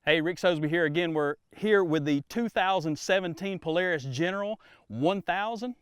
Hey, Rick Sosby here again. We're here with the 2017 Polaris General 1000.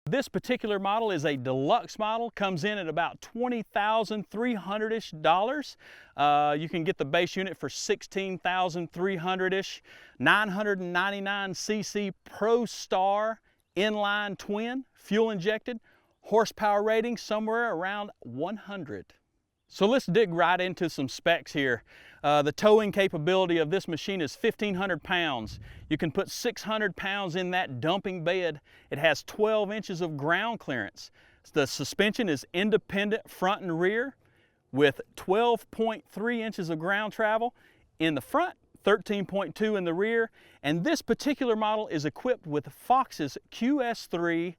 This particular model is a deluxe model, comes in at about $20,300-ish. You can get the base unit for $16,300-ish. 999cc Pro Star inline twin, fuel injected, horsepower rating somewhere around 100. So let's dig right into some specs here. The towing capability of this machine is 1,500 pounds. You can put 600 pounds in that dumping bed. It has 12 inches of ground clearance. The suspension is independent front and rear with 12.3 inches of ground travel in the front, 13.2 in the rear. And this particular model is equipped with Fox's QS3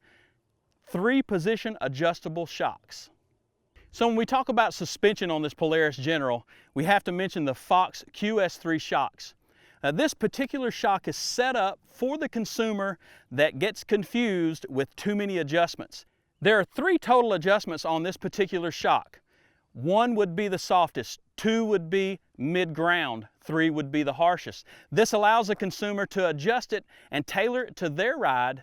3-position adjustable shocks. So when we talk about suspension on this Polaris General, we have to mention the Fox QS3 shocks. Now, this particular shock is set up for the consumer that gets confused with too many adjustments. There are 3 total adjustments on this particular shock. 1 would be the softest, 2 would be mid-ground, 3 would be the harshest. This allows the consumer to adjust it and tailor it to their ride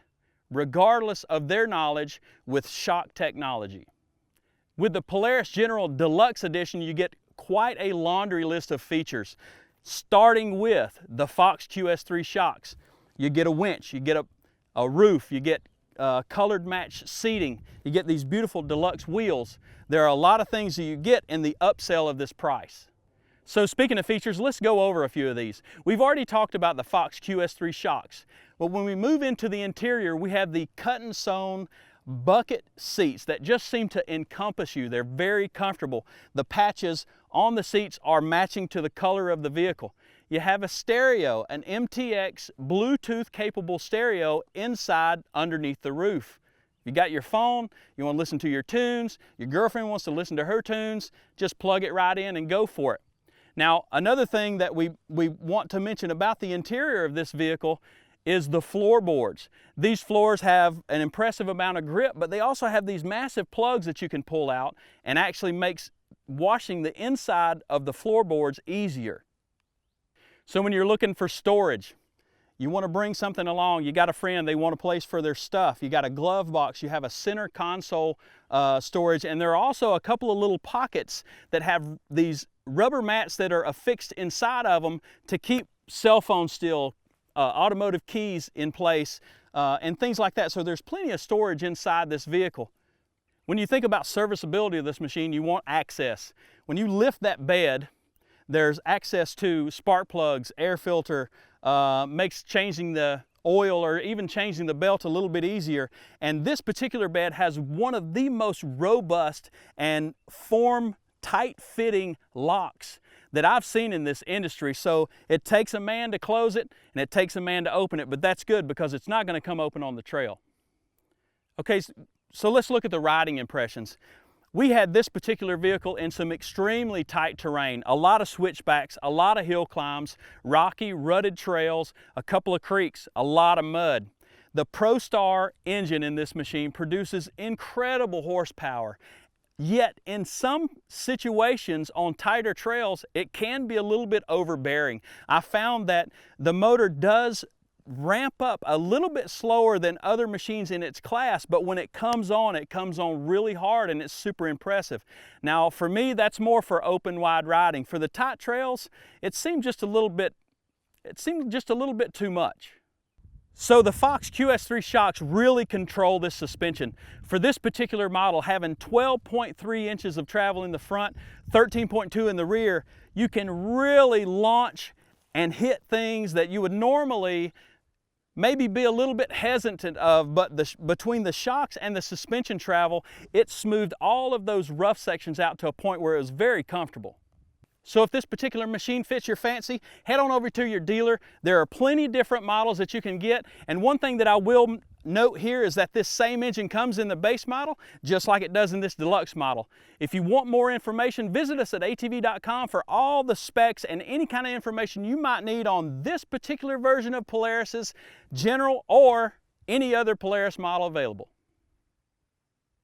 regardless of their knowledge with shock technology. With the Polaris General Deluxe Edition, you get quite a laundry list of features, starting with the Fox QS3 shocks. You get a winch, you get a roof, you get colored match seating, you get these beautiful deluxe wheels. There are a lot of things that you get in the upsell of this price. So speaking of features, let's go over a few of these. We've already talked about the Fox QS3 shocks, but when we move into the interior, we have the cut and sewn bucket seats that just seem to encompass you. They're very comfortable. The patches on the seats are matching to the color of the vehicle. You have a stereo, an MTX Bluetooth capable stereo inside underneath the roof. You got your phone, you want to listen to your tunes, your girlfriend wants to listen to her tunes, just plug it right in and go for it. Now, another thing that we want to mention about the interior of this vehicle is the floorboards. These floors have an impressive amount of grip, but they also have these massive plugs that you can pull out and actually makes washing the inside of the floorboards easier. So when you're looking for storage, you want to bring something along, you got a friend, they want a place for their stuff, you got a glove box, you have a center console storage, and there are also a couple of little pockets that have these rubber mats that are affixed inside of them to keep cell phones still, automotive keys in place, and things like that. So there's plenty of storage inside this vehicle. When you think about serviceability of this machine, you want access. When you lift that bed, there's access to spark plugs, air filter, makes changing the oil or even changing the belt a little bit easier. And this particular bed has one of the most robust and tight-fitting locks that I've seen in this industry. So it takes a man to close it and it takes a man to open it, but that's good because it's not going to come open on the trail. Okay, so let's look at the riding impressions. We had this particular vehicle in some extremely tight terrain, a lot of switchbacks, a lot of hill climbs, rocky, rutted trails, a couple of creeks, a lot of mud. The Pro Star engine in this machine produces incredible horsepower. Yet in some situations on tighter trails, it can be a little bit overbearing. I found that the motor does ramp up a little bit slower than other machines in its class, but when it comes on really hard and it's super impressive. Now for me, that's more for open wide riding. For the tight trails, it seemed just a little bit too much. So the Fox QS3 shocks really control this suspension. For this particular model, having 12.3 inches of travel in the front, 13.2 in the rear, you can really launch and hit things that you would normally maybe be a little bit hesitant of, but between the shocks and the suspension travel, it smoothed all of those rough sections out to a point where it was very comfortable. So if this particular machine fits your fancy, head on over to your dealer. There are plenty of different models that you can get. And one thing that I will note here is that this same engine comes in the base model, just like it does in this deluxe model. If you want more information, visit us at ATV.com for all the specs and any kind of information you might need on this particular version of Polaris's General or any other Polaris model available.